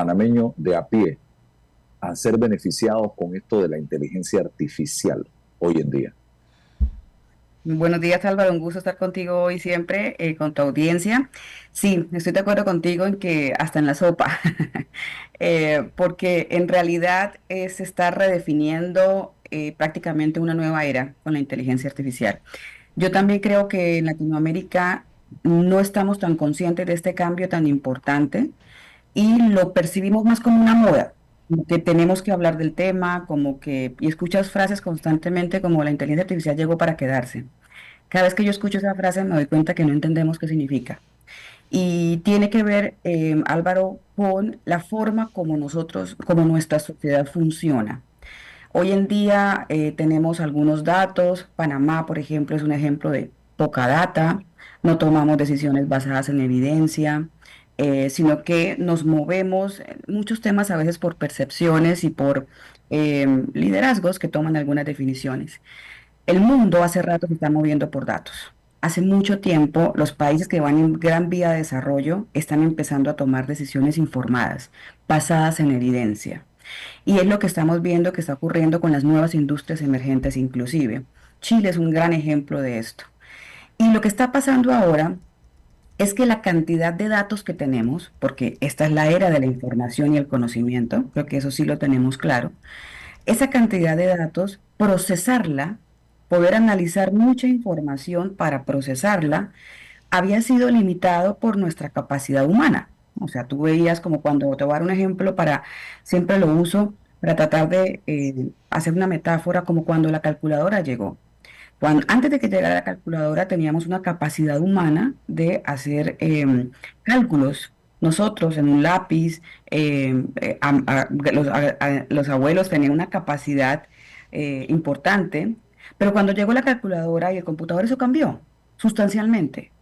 panameño de a pie a ser beneficiados con esto de la inteligencia artificial hoy en día? Buenos días, Álvaro. Un gusto estar contigo hoy siempre, con tu audiencia. Sí, estoy de acuerdo contigo en que hasta en la sopa, porque en realidad se está redefiniendo prácticamente una nueva era con la inteligencia artificial. Yo también creo que en Latinoamérica no estamos tan conscientes de este cambio tan importante y lo percibimos más como una moda, como que tenemos que hablar del tema, como que, y escuchas frases constantemente como la inteligencia artificial llegó para quedarse. Cada vez que yo escucho esa frase me doy cuenta que no entendemos qué significa. Y tiene que ver, Álvaro, con la forma como nosotros, como nuestra sociedad funciona. Hoy en día tenemos algunos datos. Panamá, por ejemplo, es un ejemplo de poca data. No tomamos decisiones basadas en evidencia, sino que nos movemos en muchos temas a veces por percepciones y por liderazgos que toman algunas definiciones. El mundo hace rato se está moviendo por datos. Hace mucho tiempo, los países que van en gran vía de desarrollo están empezando a tomar decisiones informadas, basadas en evidencia. Y es lo que estamos viendo que está ocurriendo con las nuevas industrias emergentes inclusive. Chile es un gran ejemplo de esto. Y lo que está pasando ahora es que la cantidad de datos que tenemos, porque esta es la era de la información y el conocimiento, creo que eso sí lo tenemos claro, esa cantidad de datos, procesarla, poder analizar mucha información para procesarla, había sido limitado por nuestra capacidad humana. O sea, tú veías como cuando, te voy a dar un ejemplo para, siempre lo uso para tratar de hacer una metáfora como cuando la calculadora llegó. Antes de que llegara la calculadora teníamos una capacidad humana de hacer cálculos. Nosotros en un lápiz, los abuelos tenían una capacidad importante, pero cuando llegó la calculadora y el computador eso cambió sustancialmente,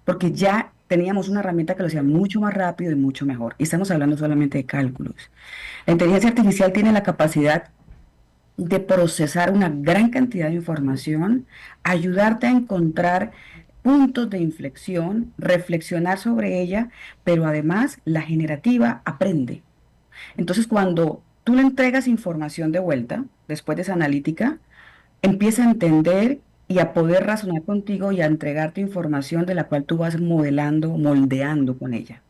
porque ya teníamos una herramienta que lo hacía mucho más rápido y mucho mejor. Y estamos hablando solamente de cálculos. La inteligencia artificial tiene la capacidad de procesar una gran cantidad de información, ayudarte a encontrar puntos de inflexión, reflexionar sobre ella, pero además la generativa aprende. Entonces, cuando tú le entregas información de vuelta, después de esa analítica, empieza a entender y a poder razonar contigo y a entregarte información de la cual tú vas modelando, moldeando con ella.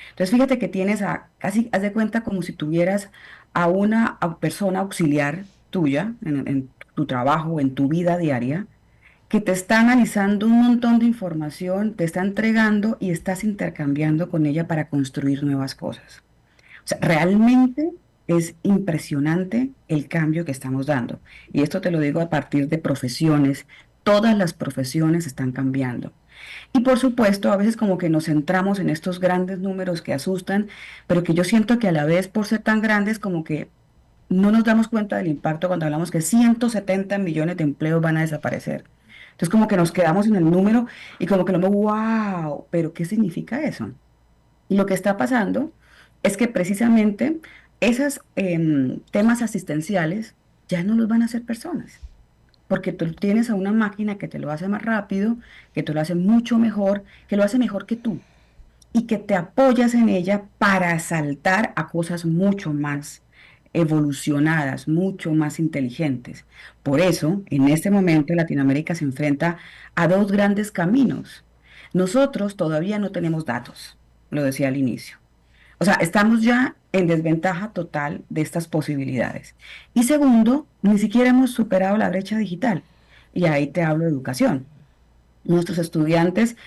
Entonces, fíjate que tienes casi, haz de cuenta como si tuvieras a una persona auxiliar tuya en tu trabajo, en tu vida diaria, que te está analizando un montón de información, te está entregando y estás intercambiando con ella para construir nuevas cosas. O sea, realmente es impresionante el cambio que estamos dando. Y esto te lo digo a partir de profesiones. Todas las profesiones están cambiando. Y por supuesto, a veces como que nos centramos en estos grandes números que asustan, pero que yo siento que a la vez, por ser tan grandes, como que no nos damos cuenta del impacto cuando hablamos que 170 millones de empleos van a desaparecer. Entonces como que nos quedamos en el número y como que no, wow, pero ¿qué significa eso? Y lo que está pasando es que precisamente esos temas asistenciales ya no los van a hacer personas, porque tú tienes a una máquina que te lo hace más rápido, que te lo hace mucho mejor, que lo hace mejor que tú y que te apoyas en ella para saltar a cosas mucho más evolucionadas, mucho más inteligentes. Por eso, en este momento, Latinoamérica se enfrenta a dos grandes caminos. Nosotros todavía no tenemos datos, lo decía al inicio. O sea, estamos ya en desventaja total de estas posibilidades. Y segundo, ni siquiera hemos superado la brecha digital. Y ahí te hablo de educación. Nuestros estudiantes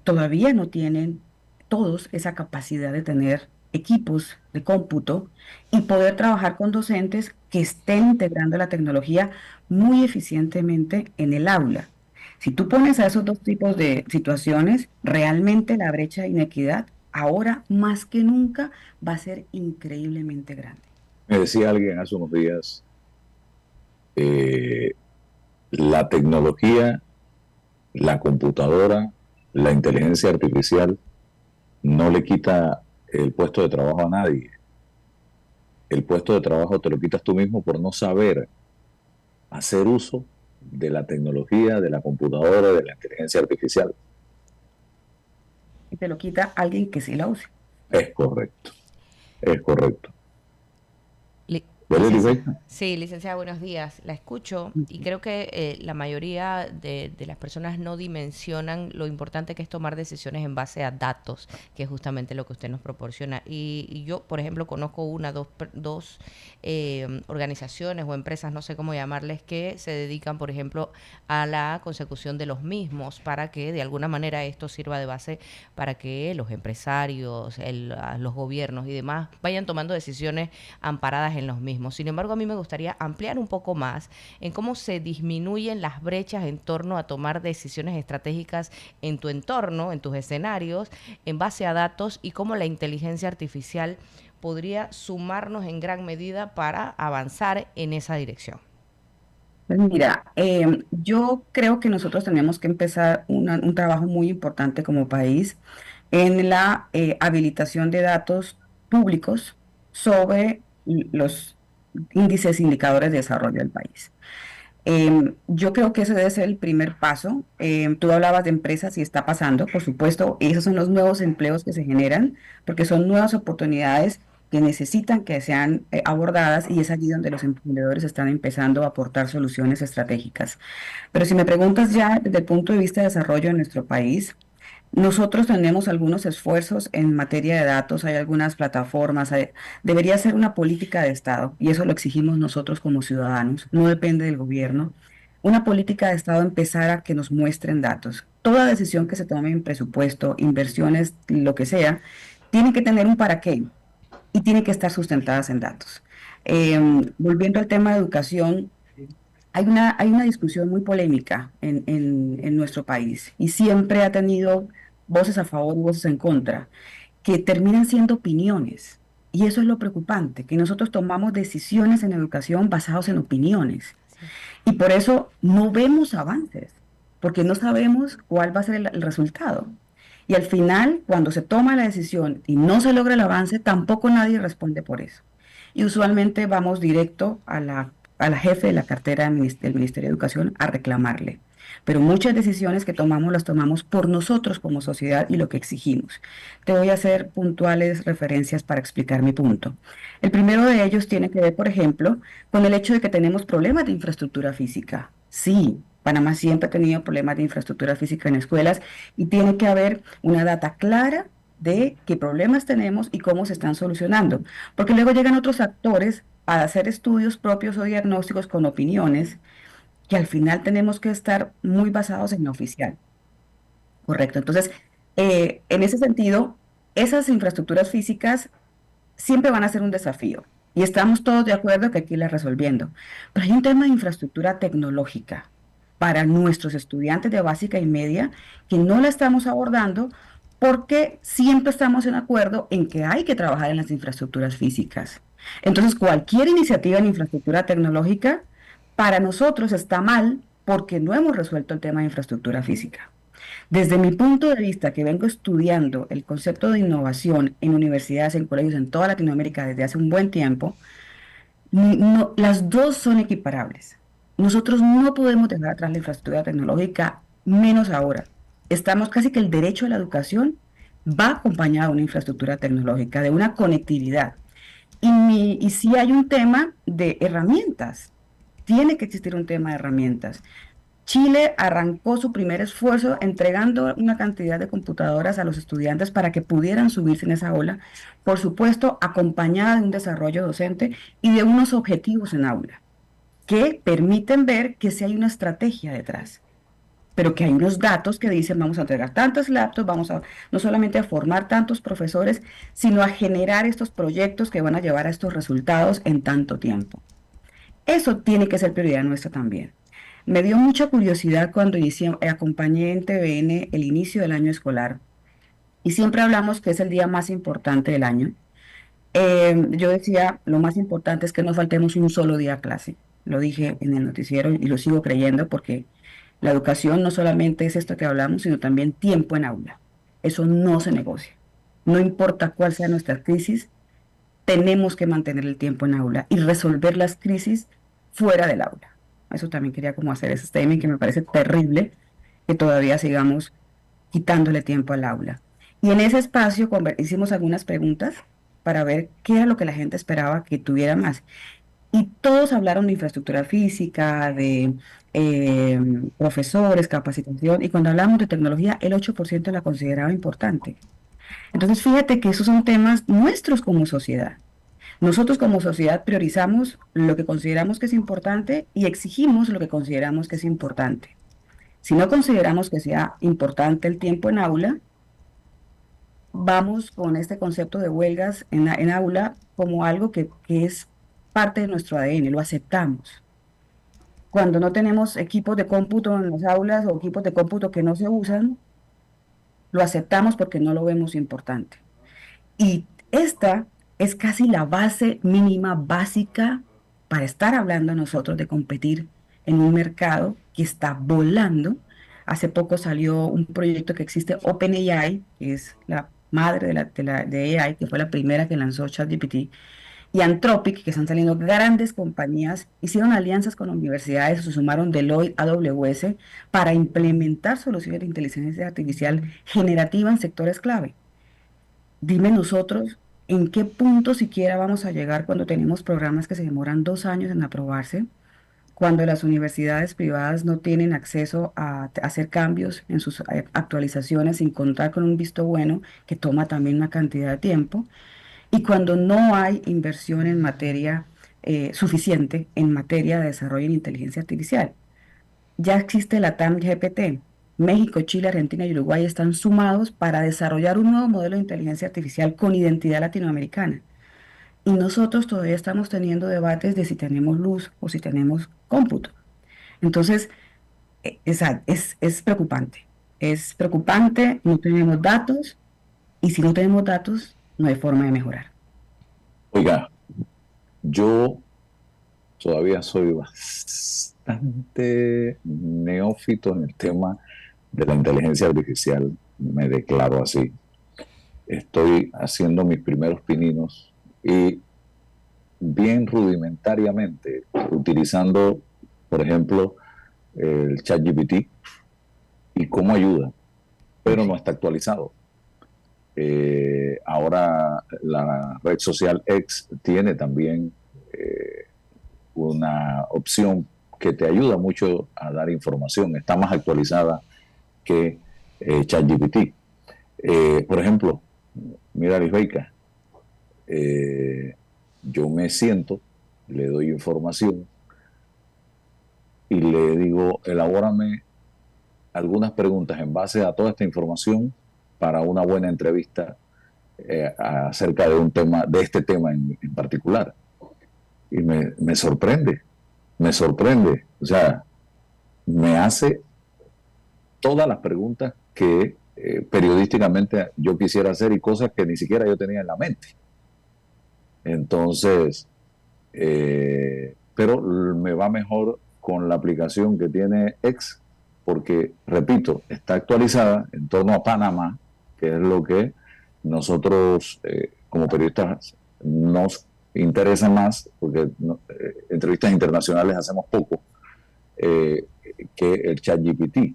todavía no tienen todos esa capacidad de tener equipos de cómputo y poder trabajar con docentes que estén integrando la tecnología muy eficientemente en el aula. Si tú pones a esos dos tipos de situaciones, realmente la brecha de inequidad ahora más que nunca va a ser increíblemente grande. Me decía alguien hace unos días, eh, la tecnología, la computadora, la inteligencia artificial no le quita el puesto de trabajo a nadie. El puesto de trabajo te lo quitas tú mismo por no saber hacer uso de la tecnología, de la computadora, de la inteligencia artificial. Y te lo quita alguien que sí la use. Es correcto, Es correcto. Li- Valerie licencia- Beca. Sí, licenciada, buenos días. La escucho y creo que la mayoría de las personas no dimensionan lo importante que es tomar decisiones en base a datos, que es justamente lo que usted nos proporciona. Y yo, por ejemplo, conozco dos organizaciones o empresas, no sé cómo llamarles, que se dedican, por ejemplo, a la consecución de los mismos para que de alguna manera esto sirva de base para que los empresarios, los gobiernos y demás vayan tomando decisiones amparadas en los mismos. Sin embargo, a mí me gustaría ampliar un poco más en cómo se disminuyen las brechas en torno a tomar decisiones estratégicas en tu entorno, en tus escenarios, en base a datos y cómo la inteligencia artificial podría sumarnos en gran medida para avanzar en esa dirección. Pues mira, yo creo que nosotros tenemos que empezar un trabajo muy importante como país en la habilitación de datos públicos sobre los índices indicadores de desarrollo del país. Yo creo que ese debe ser el primer paso. Tú hablabas de empresas y está pasando, por supuesto, esos son los nuevos empleos que se generan, porque son nuevas oportunidades que necesitan que sean abordadas y es allí donde los emprendedores están empezando a aportar soluciones estratégicas. Pero si me preguntas ya desde el punto de vista de desarrollo de nuestro país, nosotros tenemos algunos esfuerzos en materia de datos, hay algunas plataformas, debería ser una política de Estado y eso lo exigimos nosotros como ciudadanos, no depende del gobierno. Una política de Estado empezar a que nos muestren datos. Toda decisión que se tome en presupuesto, inversiones, lo que sea, tiene que tener un para qué y tiene que estar sustentadas en datos. Volviendo al tema de educación, hay una discusión muy polémica en nuestro país y siempre ha tenido voces a favor y voces en contra, que terminan siendo opiniones. Y eso es lo preocupante, que nosotros tomamos decisiones en educación basados en opiniones. Sí. Y por eso no vemos avances, porque no sabemos cuál va a ser el resultado. Y al final, cuando se toma la decisión y no se logra el avance, tampoco nadie responde por eso. Y usualmente vamos directo a la jefe de la cartera del Ministerio de Educación a reclamarle. Pero muchas decisiones que tomamos las tomamos por nosotros como sociedad y lo que exigimos. Te voy a hacer puntuales referencias para explicar mi punto. El primero de ellos tiene que ver, por ejemplo, con el hecho de que tenemos problemas de infraestructura física. Sí, Panamá siempre ha tenido problemas de infraestructura física en escuelas y tiene que haber una data clara de qué problemas tenemos y cómo se están solucionando, porque luego llegan otros actores a hacer estudios propios o diagnósticos con opiniones que al final tenemos que estar muy basados en lo oficial, ¿correcto? Entonces, en ese sentido, esas infraestructuras físicas siempre van a ser un desafío y estamos todos de acuerdo que hay que irlas resolviendo. Pero hay un tema de infraestructura tecnológica para nuestros estudiantes de básica y media que no la estamos abordando porque siempre estamos en acuerdo en que hay que trabajar en las infraestructuras físicas. Entonces, cualquier iniciativa en infraestructura tecnológica para nosotros está mal porque no hemos resuelto el tema de infraestructura física. Desde mi punto de vista, que vengo estudiando el concepto de innovación en universidades, en colegios en toda Latinoamérica desde hace un buen tiempo, las dos son equiparables. Nosotros no podemos dejar atrás la infraestructura tecnológica, menos ahora. Estamos casi que el derecho a la educación va acompañado de una infraestructura tecnológica, de una conectividad. Y sí hay un tema de herramientas. Tiene que existir un tema de herramientas. Chile arrancó su primer esfuerzo entregando una cantidad de computadoras a los estudiantes para que pudieran subirse en esa ola, por supuesto, acompañada de un desarrollo docente y de unos objetivos en aula que permiten ver que sí hay una estrategia detrás, pero que hay unos datos que dicen vamos a entregar tantos laptops, vamos a no solamente a formar tantos profesores, sino a generar estos proyectos que van a llevar a estos resultados en tanto tiempo. Eso tiene que ser prioridad nuestra también. Me dio mucha curiosidad cuando acompañé en TVN el inicio del año escolar y siempre hablamos que es el día más importante del año. Yo decía, lo más importante es que no faltemos un solo día a clase. Lo dije en el noticiero y lo sigo creyendo porque la educación no solamente es esto que hablamos, sino también tiempo en aula. Eso no se negocia. No importa cuál sea nuestra crisis, tenemos que mantener el tiempo en aula y resolver las crisis fuera del aula. Eso también quería como hacer ese statement que me parece terrible que todavía sigamos quitándole tiempo al aula. Y en ese espacio hicimos algunas preguntas para ver qué era lo que la gente esperaba que tuviera más. Y todos hablaron de infraestructura física, de eh, profesores, capacitación, y cuando hablamos de tecnología, el 8% la consideraba importante. Entonces, fíjate que esos son temas nuestros como sociedad. Nosotros como sociedad priorizamos lo que consideramos que es importante y exigimos lo que consideramos que es importante. Si no consideramos que sea importante el tiempo en aula, vamos con este concepto de huelgas en aula como algo que es parte de nuestro ADN, lo aceptamos. Cuando no tenemos equipos de cómputo en las aulas o equipos de cómputo que no se usan, lo aceptamos porque no lo vemos importante. Y esta es casi la base mínima básica para estar hablando nosotros de competir en un mercado que está volando. Hace poco salió un proyecto que existe, OpenAI, que es la madre de AI, que fue la primera que lanzó ChatGPT, y Anthropic, que están saliendo grandes compañías, hicieron alianzas con universidades, se sumaron Deloitte, AWS, para implementar soluciones de inteligencia artificial generativa en sectores clave. Dime nosotros en qué punto siquiera vamos a llegar cuando tenemos programas que se demoran 2 años en aprobarse, cuando las universidades privadas no tienen acceso a hacer cambios en sus actualizaciones sin contar con un visto bueno que toma también una cantidad de tiempo, y cuando no hay inversión en materia suficiente en materia de desarrollo en inteligencia artificial. Ya existe la TAM GPT. México, Chile, Argentina y Uruguay están sumados para desarrollar un nuevo modelo de inteligencia artificial con identidad latinoamericana. Y nosotros todavía estamos teniendo debates de si tenemos luz o si tenemos cómputo. Entonces, es preocupante. Es preocupante, no tenemos datos y si no tenemos datos, no hay forma de mejorar. Oiga, yo todavía soy bastante neófito en el tema de la inteligencia artificial, me declaro así. Estoy haciendo mis primeros pininos y bien rudimentariamente, utilizando, por ejemplo, el ChatGPT y cómo ayuda, pero no está actualizado. Ahora la red social X tiene también una opción que te ayuda mucho a dar información, está más actualizada que ChatGPT. Por ejemplo, mira, Lisbeika, yo me siento, le doy información y le digo, elabórame algunas preguntas en base a toda esta información para una buena entrevista acerca de un tema, de este tema en particular. Y me sorprende, o sea, me hace todas las preguntas que periodísticamente yo quisiera hacer y cosas que ni siquiera yo tenía en la mente. Entonces, pero me va mejor con la aplicación que tiene X, porque, repito, está actualizada en torno a Panamá, que es lo que nosotros como periodistas nos interesa más, porque entrevistas internacionales hacemos poco, que el ChatGPT.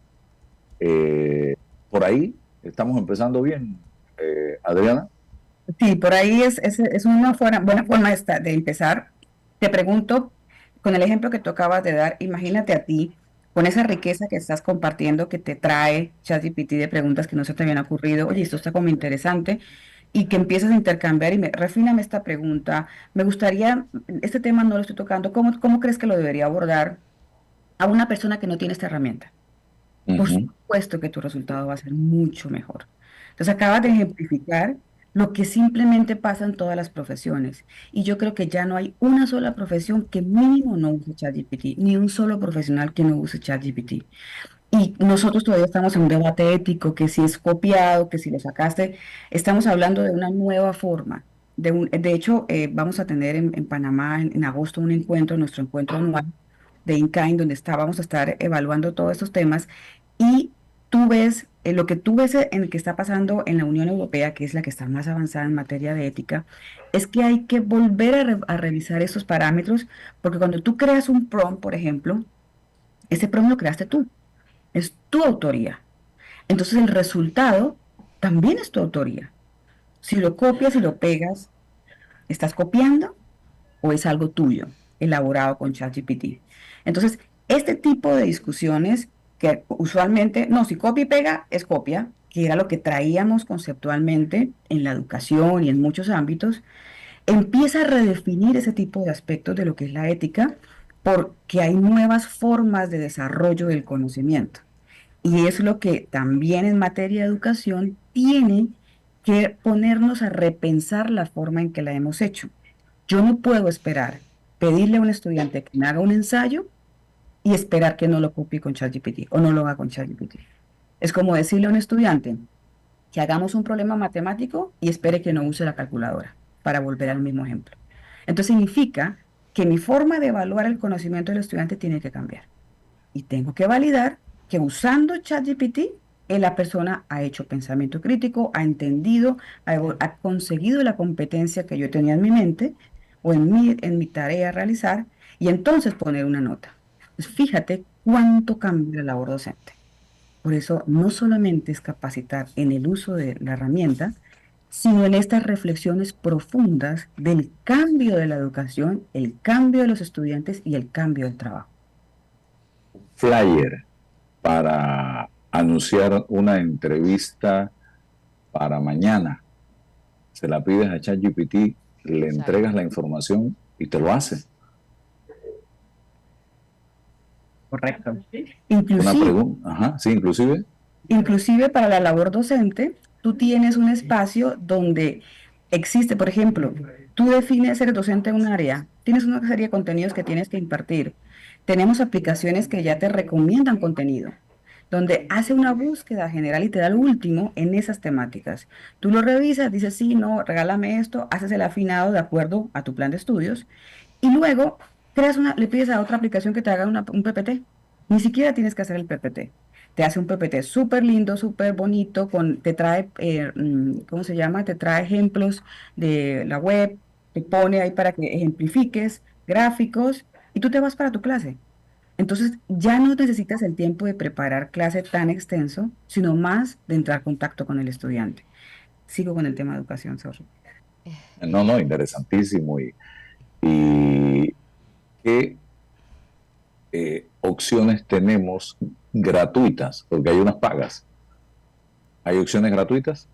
Por ahí estamos empezando bien, Adriana. Sí, por ahí es una buena forma de empezar. Te pregunto, con el ejemplo que tú acabas de dar, imagínate a ti, con esa riqueza que estás compartiendo, que te trae ChatGPT de preguntas que no se te habían ocurrido, oye, esto está como interesante, y que empiezas a intercambiar y refíname esta pregunta. Me gustaría, este tema no lo estoy tocando, ¿cómo crees que lo debería abordar a una persona que no tiene esta herramienta? Por supuesto que tu resultado va a ser mucho mejor. Entonces, acabas de ejemplificar lo que simplemente pasa en todas las profesiones. Y yo creo que ya no hay una sola profesión que mínimo no use ChatGPT, ni un solo profesional que no use ChatGPT. Y nosotros todavía estamos en un debate ético, que si es copiado, que si lo sacaste, estamos hablando de una nueva forma. De hecho, vamos a tener en Panamá en agosto un encuentro, nuestro encuentro anual de INCAIN, donde vamos a estar evaluando todos estos temas. Y tú ves, lo que tú ves en el que está pasando en la Unión Europea, que es la que está más avanzada en materia de ética, es que hay que volver a revisar esos parámetros, porque cuando tú creas un prompt, por ejemplo, ese prompt lo creaste tú, es tu autoría. Entonces el resultado también es tu autoría. Si lo copias y lo pegas, ¿Estás copiando o es algo tuyo, elaborado con ChatGPT? Entonces, este tipo de discusiones que usualmente, no, si copia y pega, es copia, que era lo que traíamos conceptualmente en la educación y en muchos ámbitos, empieza a redefinir ese tipo de aspectos de lo que es la ética, porque hay nuevas formas de desarrollo del conocimiento. Y es lo que también en materia de educación tiene que ponernos a repensar la forma en que la hemos hecho. Yo no puedo esperar pedirle a un estudiante que me haga un ensayo y esperar que no lo copie con ChatGPT o no lo haga con ChatGPT. Es como decirle a un estudiante que hagamos un problema matemático y espere que no use la calculadora, para volver al mismo ejemplo. Entonces significa que mi forma de evaluar el conocimiento del estudiante tiene que cambiar. Y tengo que validar que usando ChatGPT, la persona ha hecho pensamiento crítico, ha entendido, ha conseguido la competencia que yo tenía en mi mente o en mi tarea a realizar, y entonces poner una nota. Pues fíjate cuánto cambia la labor docente. Por eso no solamente es capacitar en el uso de la herramienta, sino en estas reflexiones profundas del cambio de la educación, el cambio de los estudiantes y el cambio del trabajo. Flyer para anunciar una entrevista para mañana. Se la pides a ChatGPT, le entregas la información y te lo hace. Correcto. Una pregunta, ajá, sí, Inclusive para la labor docente, tú tienes un espacio donde existe, por ejemplo, tú defines ser docente en un área, tienes una serie de contenidos que tienes que impartir. Tenemos aplicaciones que ya te recomiendan contenido, donde hace una búsqueda general y te da el último en esas temáticas. Tú lo revisas, dices, sí, no, regálame esto, haces el afinado de acuerdo a tu plan de estudios y luego le pides a otra aplicación que te haga un PPT. Ni siquiera tienes que hacer el PPT. Te hace un PPT súper lindo, súper bonito, te trae, ¿cómo se llama? Te trae ejemplos de la web, te pone ahí para que ejemplifiques gráficos y tú te vas para tu clase. Entonces ya no necesitas el tiempo de preparar clase tan extenso, sino más de entrar en contacto con el estudiante. Sigo con el tema de educación, sorry. No, interesantísimo. Y qué opciones tenemos gratuitas, porque hay unas pagas. ¿Hay opciones gratuitas?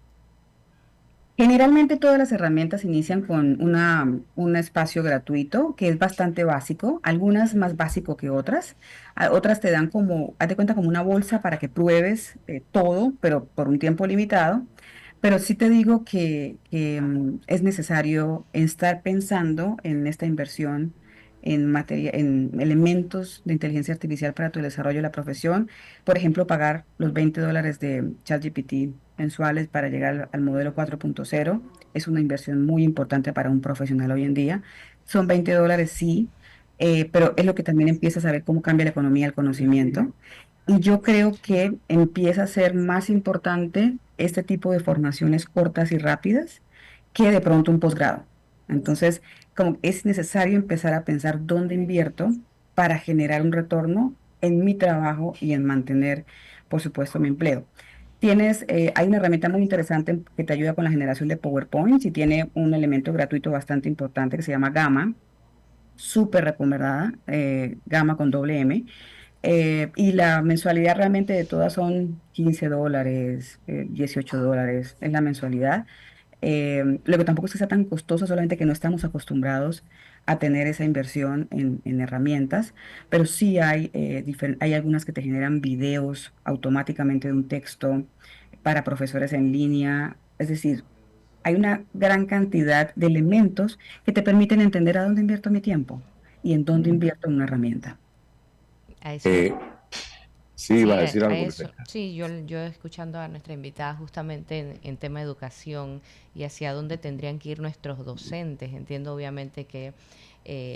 Generalmente todas las herramientas inician con un espacio gratuito que es bastante básico, algunas más básico que otras. Otras te dan como, haz de cuenta, como una bolsa para que pruebes todo, pero por un tiempo limitado. Pero sí te digo que es necesario estar pensando en esta inversión en materia, en elementos de inteligencia artificial para tu desarrollo de la profesión. Por ejemplo, pagar los $20 de ChatGPT mensuales para llegar al modelo 4.0 es una inversión muy importante para un profesional hoy en día. Son $20, sí, pero es lo que también empieza a saber cómo cambia la economía del conocimiento. Y yo creo que empieza a ser más importante este tipo de formaciones cortas y rápidas que de pronto un posgrado. Entonces, como es necesario empezar a pensar dónde invierto para generar un retorno en mi trabajo y en mantener, por supuesto, mi empleo. Hay una herramienta muy interesante que te ayuda con la generación de PowerPoints y tiene un elemento gratuito bastante importante que se llama Gamma, súper recomendada, Gamma con doble M. Y la mensualidad realmente de todas son $15, $18 es la mensualidad. Lo que tampoco es que sea tan costoso, solamente que no estamos acostumbrados a tener esa inversión en herramientas, pero sí hay algunas que te generan videos automáticamente de un texto para profesores en línea. Es decir, hay una gran cantidad de elementos que te permiten entender a dónde invierto mi tiempo y en dónde invierto en una herramienta. A eso, Sí, sí, iba a decir a algo. eso. Sí, yo escuchando a nuestra invitada justamente en tema de educación y hacia dónde tendrían que ir nuestros docentes. Entiendo obviamente que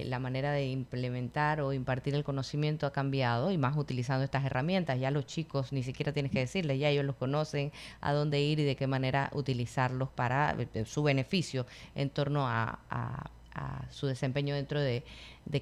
la manera de implementar o impartir el conocimiento ha cambiado y más utilizando estas herramientas. Ya los chicos ni siquiera tienes que decirles, ya ellos los conocen, a dónde ir y de qué manera utilizarlos para su beneficio en torno a su desempeño dentro de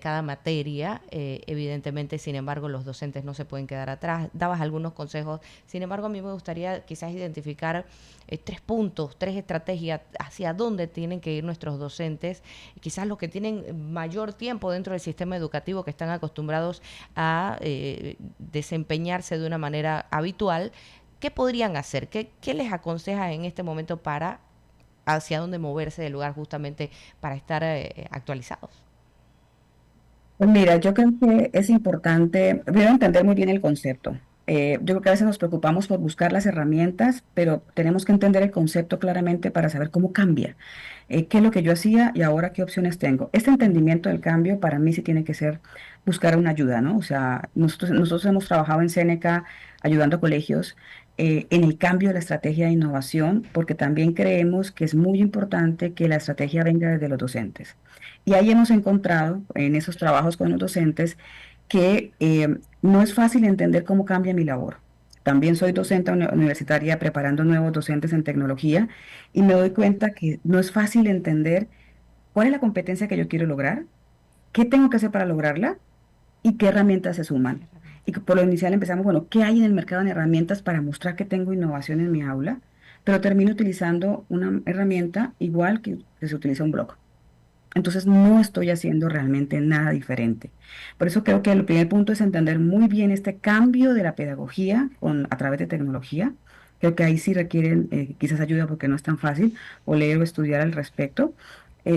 cada materia. Evidentemente, sin embargo, los docentes no se pueden quedar atrás. Dabas algunos consejos. Sin embargo, a mí me gustaría quizás identificar 3 puntos, 3 estrategias hacia dónde tienen que ir nuestros docentes, quizás los que tienen mayor tiempo dentro del sistema educativo, que están acostumbrados a desempeñarse de una manera habitual. ¿Qué podrían hacer? ¿Qué les aconseja en este momento para hacia dónde moverse del lugar justamente para estar actualizados? Pues mira, yo creo que es importante, primero entender muy bien el concepto. Yo creo que a veces nos preocupamos por buscar las herramientas, pero tenemos que entender el concepto claramente para saber cómo cambia, qué es lo que yo hacía y ahora qué opciones tengo. Este entendimiento del cambio para mí sí tiene que ser buscar una ayuda, ¿no? O sea, nosotros hemos trabajado en Seneca ayudando a colegios en el cambio de la estrategia de innovación, porque también creemos que es muy importante que la estrategia venga desde los docentes. Y ahí hemos encontrado en esos trabajos con los docentes que no es fácil entender cómo cambia mi labor. También soy docente universitaria preparando nuevos docentes en tecnología y me doy cuenta que no es fácil entender cuál es la competencia que yo quiero lograr, qué tengo que hacer para lograrla y qué herramientas se suman. Y que por lo inicial empezamos, bueno, ¿qué hay en el mercado en herramientas para mostrar que tengo innovación en mi aula? Pero termino utilizando una herramienta igual que se utiliza un blog. Entonces no estoy haciendo realmente nada diferente. Por eso creo que el primer punto es entender muy bien este cambio de la pedagogía a través de tecnología. Creo que ahí sí requieren quizás ayuda porque no es tan fácil o leer o estudiar al respecto.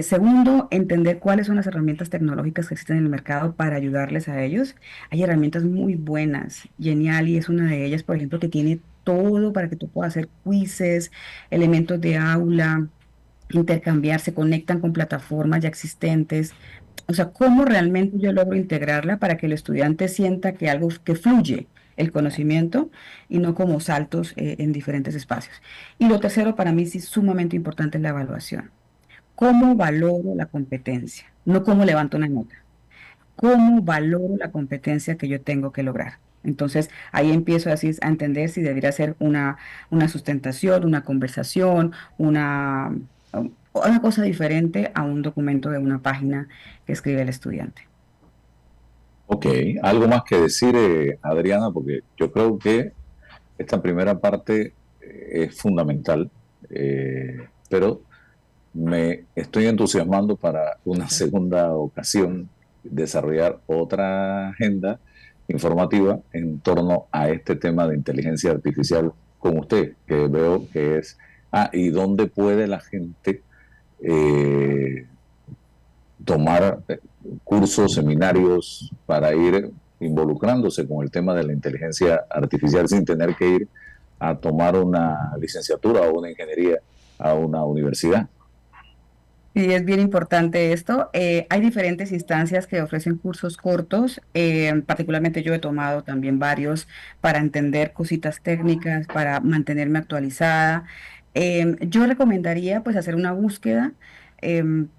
Segundo, entender cuáles son las herramientas tecnológicas que existen en el mercado para ayudarles a ellos. Hay herramientas muy buenas. Geniali es una de ellas, por ejemplo, que tiene todo para que tú puedas hacer quizzes, elementos de aula, intercambiar, se conectan con plataformas ya existentes. O sea, ¿cómo realmente yo logro integrarla para que el estudiante sienta que algo que fluye el conocimiento y no como saltos en diferentes espacios? Y lo tercero, para mí sí es sumamente importante es la evaluación. ¿Cómo valoro la competencia? No cómo levanto una nota. ¿Cómo valoro la competencia que yo tengo que lograr? Entonces, ahí empiezo así a entender si debería ser una sustentación, una conversación, una cosa diferente a un documento de una página que escribe el estudiante. Ok, algo más que decir, Adriana, porque yo creo que esta primera parte es fundamental, pero me estoy entusiasmando para una segunda ocasión desarrollar otra agenda informativa en torno a este tema de inteligencia artificial con usted, que veo que es, y dónde puede la gente eh, tomar cursos, seminarios para ir involucrándose con el tema de la inteligencia artificial sin tener que ir a tomar una licenciatura o una ingeniería a una universidad. Sí, es bien importante esto. Hay diferentes instancias que ofrecen cursos cortos. Particularmente yo he tomado también varios para entender cositas técnicas, para mantenerme actualizada. Yo recomendaría pues hacer una búsqueda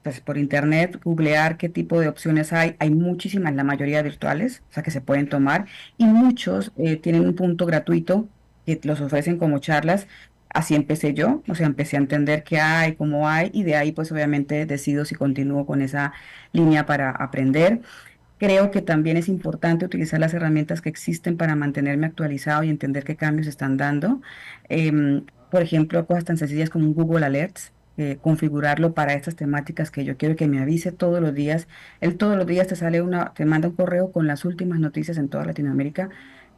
pues, por internet, googlear qué tipo de opciones hay. Hay muchísimas, la mayoría virtuales, o sea que se pueden tomar y muchos tienen un punto gratuito que los ofrecen como charlas. Así empecé yo, o sea, empecé a entender qué hay, cómo hay, y de ahí pues obviamente decido si continúo con esa línea para aprender. Creo que también es importante utilizar las herramientas que existen para mantenerme actualizado y entender qué cambios se están dando. Por ejemplo, cosas tan sencillas como un Google Alerts, configurarlo para estas temáticas que yo quiero que me avise todos los días. Él todos los días te manda un correo con las últimas noticias en toda Latinoamérica,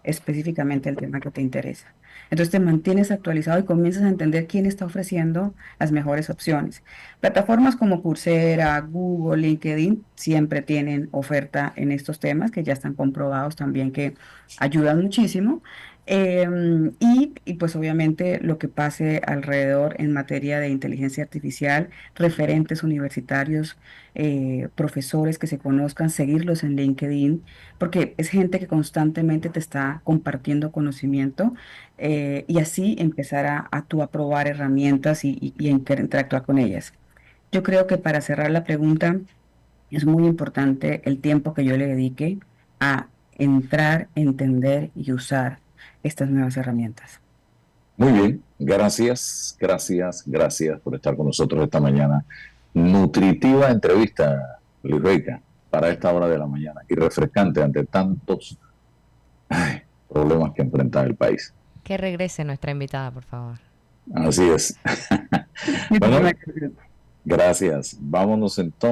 específicamente el tema que te interesa. Entonces te mantienes actualizado y comienzas a entender quién está ofreciendo las mejores opciones. Plataformas como Coursera, Google, LinkedIn siempre tienen oferta en estos temas que ya están comprobados también que ayudan muchísimo. Y pues obviamente lo que pase alrededor en materia de inteligencia artificial, referentes universitarios, profesores que se conozcan, seguirlos en LinkedIn, porque es gente que constantemente te está compartiendo conocimiento y así empezar a tú a probar herramientas y a interactuar con ellas. Yo creo que para cerrar la pregunta, es muy importante el tiempo que yo le dedique a entrar, entender y usar estas nuevas herramientas. Muy bien, gracias, gracias, gracias por estar con nosotros esta mañana nutritiva entrevista, Luis Reika, para esta hora de la mañana y refrescante ante tantos problemas que enfrenta el país. Que regrese nuestra invitada, por favor. Así es. Bueno, gracias. Vámonos entonces.